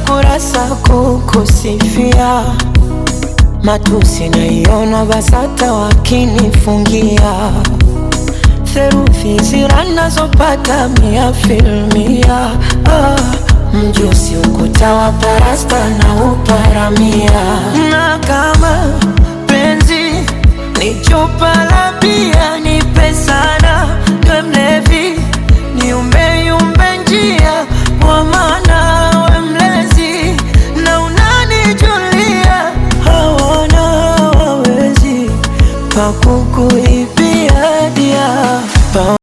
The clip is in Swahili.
kurasa kukusifia, matusi naiona BASATA wakinifungia, theruthi zira nazopata 100%. Mjusi ukuta wa parasta na uparamia, na kama penzi ni chupa la bia nipe sana,